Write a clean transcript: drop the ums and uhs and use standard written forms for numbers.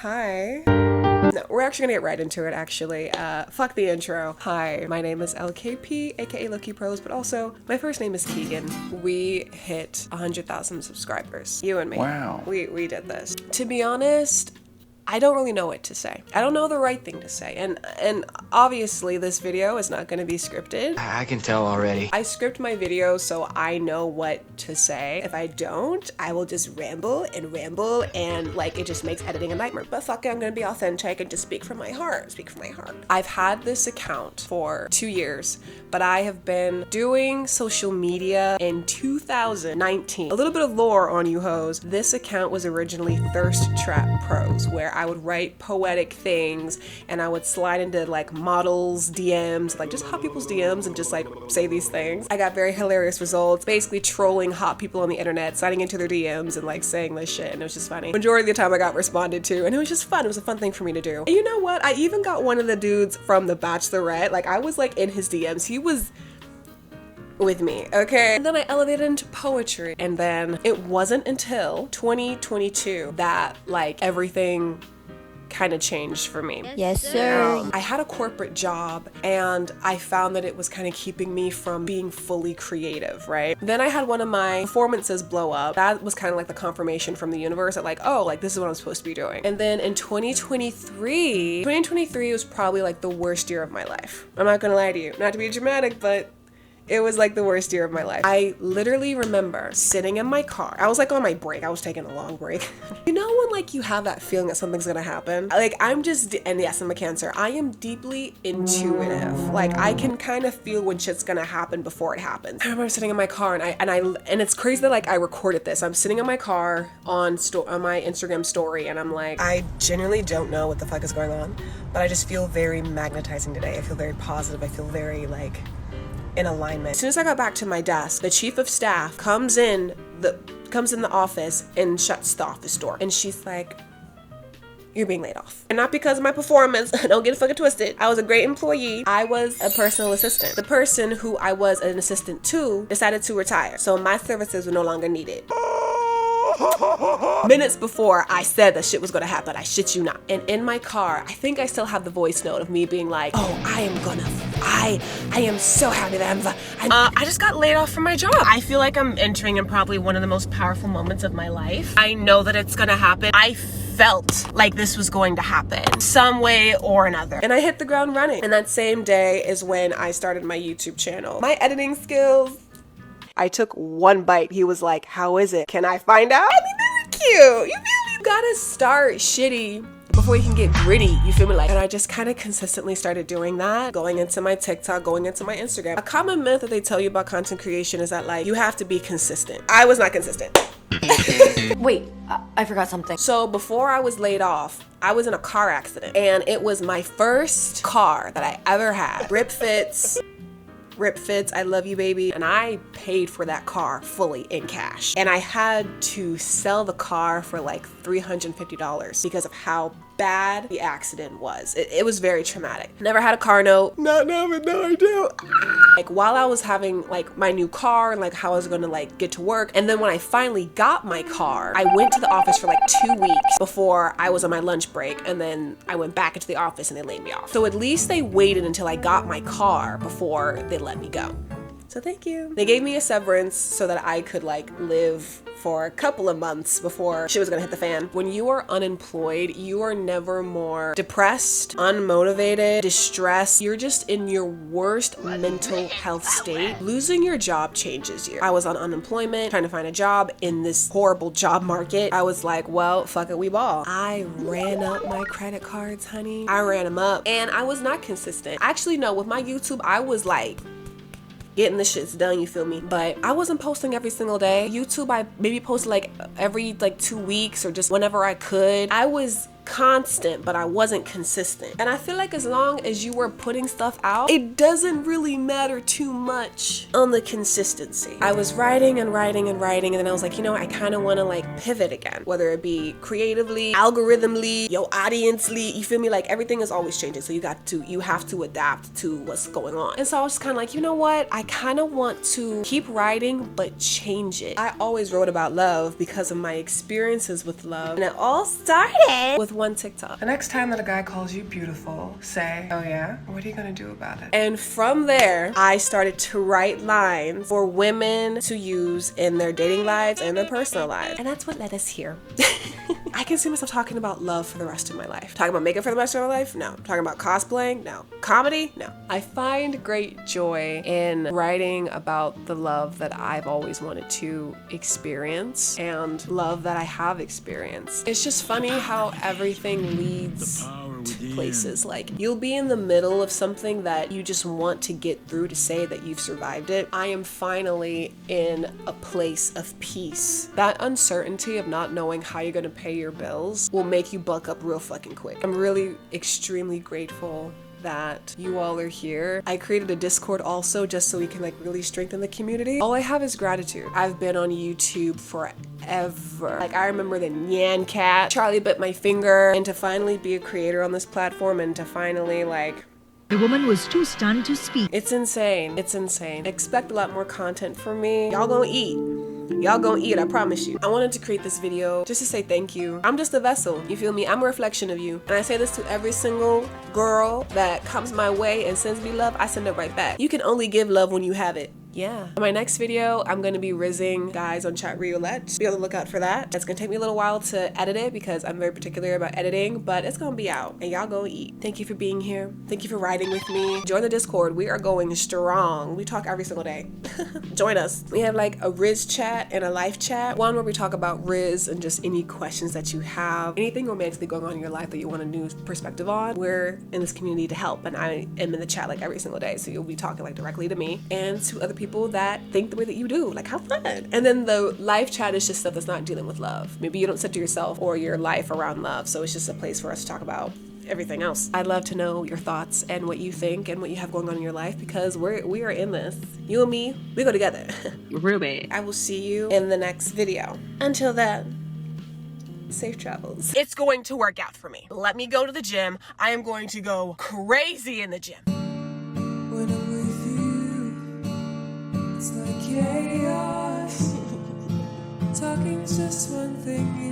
Hi. No, we're actually gonna get right into it, actually. Fuck the intro. Hi, my name is l.k.p, aka lowkeyprose, but also my first name is Keegan. We hit 100,000 subscribers. You and me. Wow. We did this. To be honest, I don't really know what to say. I don't know the right thing to say. And obviously this video is not gonna be scripted. I can tell already. I script my videos so I know what to say. If I don't, I will just ramble and like it just makes editing a nightmare. But fuck it, I'm gonna be authentic and just speak from my heart. I've had this account for 2 years, but I have been doing social media in 2019. A little bit of lore on you hoes. This account was originally Thirst Trap Prose, where I would write poetic things and I would slide into like models DMs, like just hot people's DMs and just like say these things. I got very hilarious results, basically trolling hot people on the internet, sliding into their DMs and like saying this shit, and it was just funny. Majority of the time I got responded to and it was just fun. It was a fun thing for me to do. And you know what? I even got one of the dudes from The Bachelorette, like I was like in his DMs. He was with me, okay? And then I elevated into poetry, and then it wasn't until 2022 that like everything kind of changed for me. Yes, sir. I had a corporate job and I found that it was kind of keeping me from being fully creative, right? Then I had one of my performances blow up. That was kind of like the confirmation from the universe that like, oh, like this is what I'm supposed to be doing. And then in 2023 was probably like the worst year of my life. I'm not gonna lie to you, not to be dramatic, but it was like the worst year of my life. I literally remember sitting in my car. I was like on my break. I was taking a long break. You know when like you have that feeling that something's gonna happen? Like and yes, I'm a Cancer. I am deeply intuitive. Like I can kind of feel when shit's gonna happen before it happens. I remember sitting in my car and it's crazy that like I recorded this. I'm sitting in my car on my Instagram story and I'm like, I genuinely don't know what the fuck is going on, but I just feel very magnetizing today. I feel very positive. I feel very like in alignment. As soon as I got back to my desk, the chief of staff comes in the office and shuts the office door. And she's like, you're being laid off. And not because of my performance, don't get it fucking twisted. I was a great employee. I was a personal assistant. The person who I was an assistant to decided to retire. So my services were no longer needed. Minutes before I said that shit was gonna happen, I shit you not. And in my car, I think I still have the voice note of me being like, oh, I am so happy that I just got laid off from my job. I feel like I'm entering in probably one of the most powerful moments of my life. I know that it's gonna happen. I felt like this was going to happen some way or another. And I hit the ground running. And that same day is when I started my YouTube channel. My editing skills, I took one bite. He was like, how is it? Can I find out? I mean, they were cute. You feel me? You gotta start shitty before you can get gritty. You feel me? Like, and I just kind of consistently started doing that, going into my TikTok, going into my Instagram. A common myth that they tell you about content creation is that like, you have to be consistent. I was not consistent. Wait, I forgot something. So before I was laid off, I was in a car accident and it was my first car that I ever had. Rip Fits, I love you, baby. And I paid for that car fully in cash. And I had to sell the car for like $350 because of how bad the accident was. It was very traumatic. Never had a car note. Not now, but now I do. Like while I was having like my new car and like how I was gonna like get to work. And then when I finally got my car, I went to the office for like 2 weeks before I was on my lunch break. And then I went back into the office and they laid me off. So at least they waited until I got my car before they let me go. So thank you. They gave me a severance so that I could like live for a couple of months before shit was gonna hit the fan. When you are unemployed, you are never more depressed, unmotivated, distressed. You're just in your worst mental health state. Losing your job changes you. I was on unemployment, trying to find a job in this horrible job market. I was like, well, fuck it, we ball. I ran up my credit cards, honey. I ran them up and I was not consistent. Actually, no, with my YouTube, I was like, getting the shits done, you feel me? But I wasn't posting every single day. YouTube, I maybe posted like every like 2 weeks or just whenever I could. I was constant, but I wasn't consistent. And I feel like as long as you were putting stuff out, it doesn't really matter too much on the consistency. I was writing and writing and writing, and then I was like, you know, I kind of want to like pivot again, whether it be creatively, algorithmically, your audience-ly, you feel me? Like everything is always changing, so you have to adapt to what's going on. And so I was just kind of like, you know what? I kind of want to keep writing, but change it. I always wrote about love because of my experiences with love, and it all started with one one TikTok. The next time that a guy calls you beautiful, say, oh yeah? What are you gonna do about it? And from there, I started to write lines for women to use in their dating lives and their personal lives. And that's what led us here. I can see myself talking about love for the rest of my life. Talking about makeup for the rest of my life? No. Talking about cosplaying? No. Comedy? No. I find great joy in writing about the love that I've always wanted to experience and love that I have experienced. It's just funny how everything leads to places. Like, you'll be in the middle of something that you just want to get through to say that you've survived it. I am finally in a place of peace. That uncertainty of not knowing how you're gonna pay your bills will make you buck up real fucking quick. I'm really extremely grateful that you all are here. I created a Discord also just so we can like really strengthen the community. All I have is gratitude. I've been on YouTube forever. Like, I remember the Nyan Cat, Charlie Bit My Finger, and to finally be a creator on this platform and to finally like... The woman was too stunned to speak. It's insane. It's insane. Expect a lot more content from me. Y'all gonna eat. Y'all gonna eat, I promise you. I wanted to create this video just to say thank you. I'm just a vessel, you feel me? I'm a reflection of you. And I say this to every single girl that comes my way and sends me love, I send it right back. You can only give love when you have it. Yeah. In my next video, I'm gonna be rizzing guys on Chat Roulette. Be on the lookout for that. It's gonna take me a little while to edit it because I'm very particular about editing, but it's gonna be out and y'all gonna eat. Thank you for being here. Thank you for riding with me. Join the Discord. We are going strong. We talk every single day. Join us. We have like a Riz chat and a life chat. One where we talk about Riz and just any questions that you have. Anything romantically going on in your life that you want a new perspective on. We're in this community to help, and I am in the chat like every single day. So you'll be talking like directly to me and to other people that think the way that you do. Like, have fun. And then the live chat is just stuff that's not dealing with love. Maybe you don't center yourself or your life around love, so it's just a place for us to talk about everything else. I'd love to know your thoughts and what you think and what you have going on in your life, because we are in this. You and me, we go together. Ruby. I will see you in the next video. Until then, safe travels. It's going to work out for me. Let me go to the gym. I am going to go crazy in the gym. When I'm with you, it's like chaos. Talking's just one thing.